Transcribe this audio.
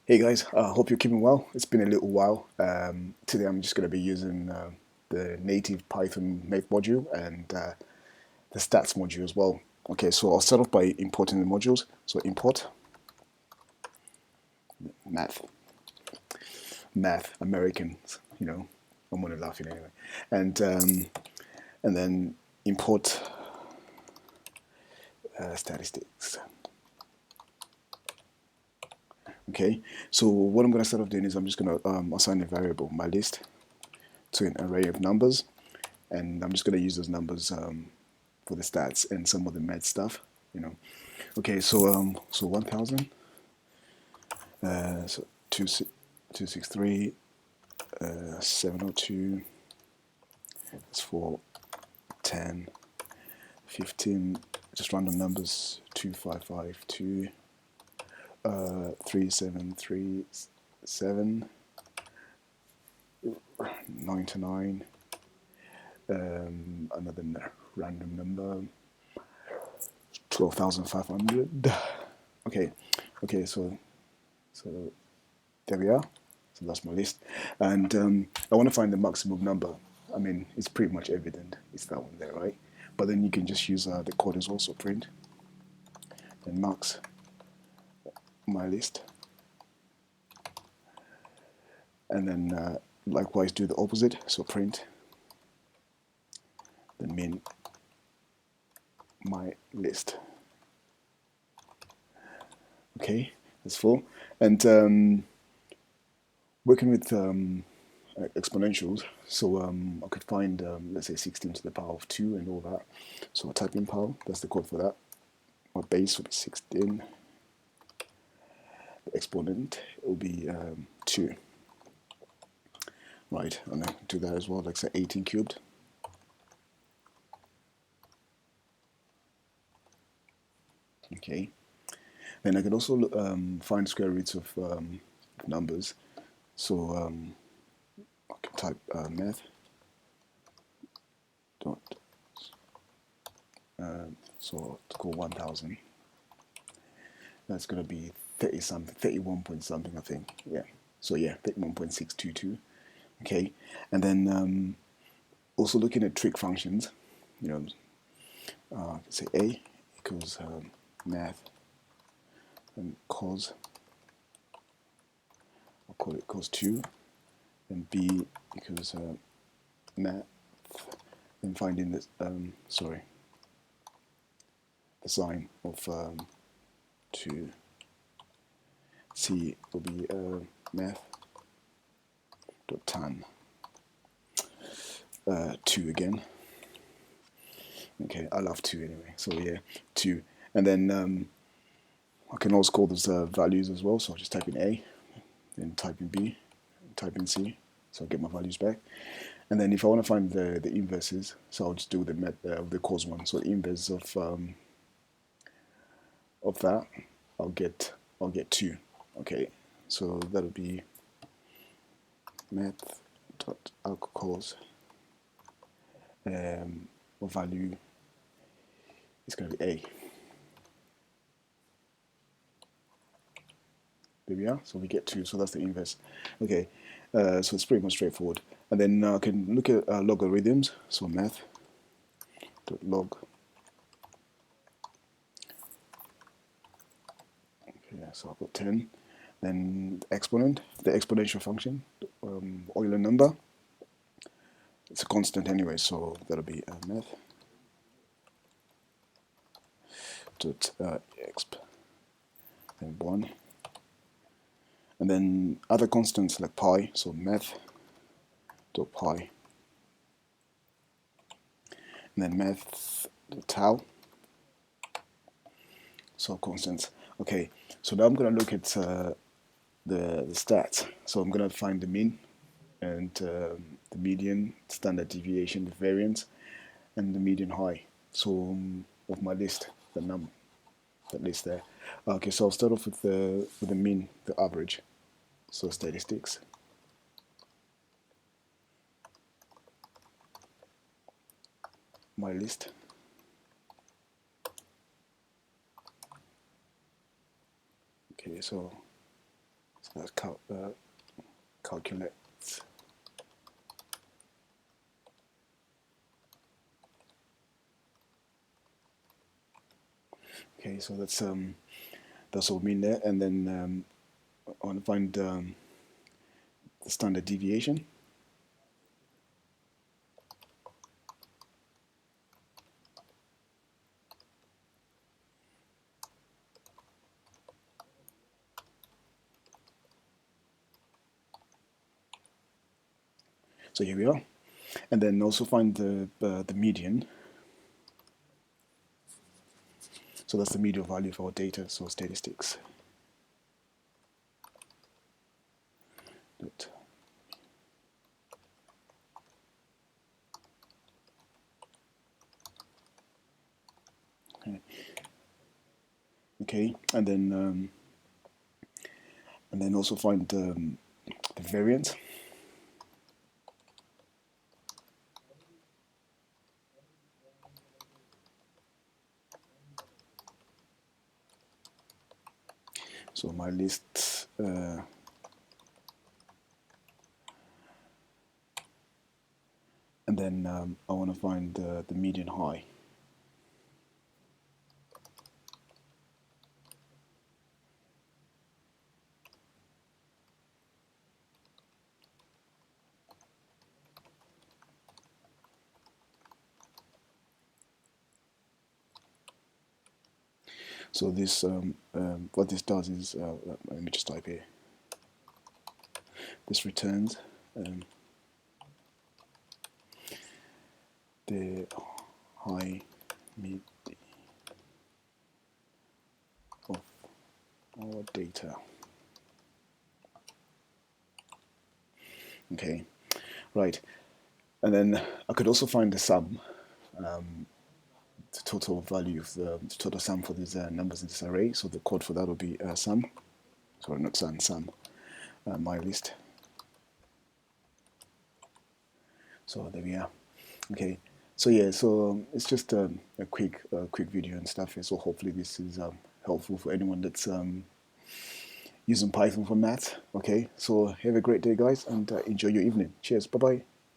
Hey guys, hope you're keeping well. It's been a little while. Today I'm just going to be using the native Python math module and the stats module as well. Okay, so I'll start off by importing the modules. So import math, Americans, I'm only laughing anyway, and um, and then import statistics. Okay, so what I'm going to start off doing is I'm just going to assign a variable, my list, to an array of numbers, and I'm just going to use those numbers for the stats and some of the math stuff. Okay, so 1000, so 263, 702, that's 4, 10, 15, just random numbers, 2552, 3737, 99, another random number, 12,500. Okay, so there we are. So that's my list, and I want to find the maximum number. I mean, it's pretty much evident. It's that one there, right? But then you can just use the code as well. So print and max my list, and then likewise do the opposite. So print then min my list. Okay, that's full. And working with exponentials, so I could find let's say 16 to the power of 2 and all that. So I type in power, that's the code for that. My base will be 16, the exponent will be 2. Right, and then do that as well, like say 18 cubed. Okay, then I can also find square roots of numbers. So I can type math dot so to call 1000. That's gonna be 30 something, 31 point something, I think. Yeah. So yeah, 31.622. Okay, and then also looking at trig functions, you know, say a equals math and cos, I'll call it cos2, and b equals math, and finding this the sign of 2. C will be math dot tan 2 again. Okay, I love 2 anyway. So yeah, 2, and then I can also call those values as well. So I'll just type in A, then type in B, type in C, so I'll get my values back. And then if I want to find the inverses, so I'll just do the cos one. So the inverse of that, I'll get 2. Okay, so that'll be math dot cos value is going to be A. There we are. So we get 2. So that's the inverse. Okay, so it's pretty much straightforward. And then I can look at logarithms. So math dot log. Okay, so I've got 10. Then exponent, the exponential function, Euler number. It's a constant anyway, so that'll be math dot exp, then 1. And then other constants like pi, so math dot pi, and then math dot tau, so constants. Okay, so now I'm going to look at the stats. So I'm going to find the mean and the median, standard deviation, the variance, and the median high. So of my list, that list there. Okay, so I'll start off with the mean, the average. So statistics. My list. Okay, so let's calculate. Okay, so that's all mean there, and then I want to find the standard deviation. So here we are, and then also find the median. So that's the median value for our data, so statistics. Dot. Okay, and then also find the variance. So my list, and then I want to find the median high. So this, what this does is, let me just type here. This returns the high mid of our data. Okay, right, and then I could also find the sum, the total value of the total sum for these numbers in this array. So the code for that will be sum. Sorry, not sum. My list. So there we are. Okay. So yeah, so it's just a quick video and stuff. So hopefully this is helpful for anyone that's using Python for math. Okay. So have a great day, guys, and enjoy your evening. Cheers. Bye bye.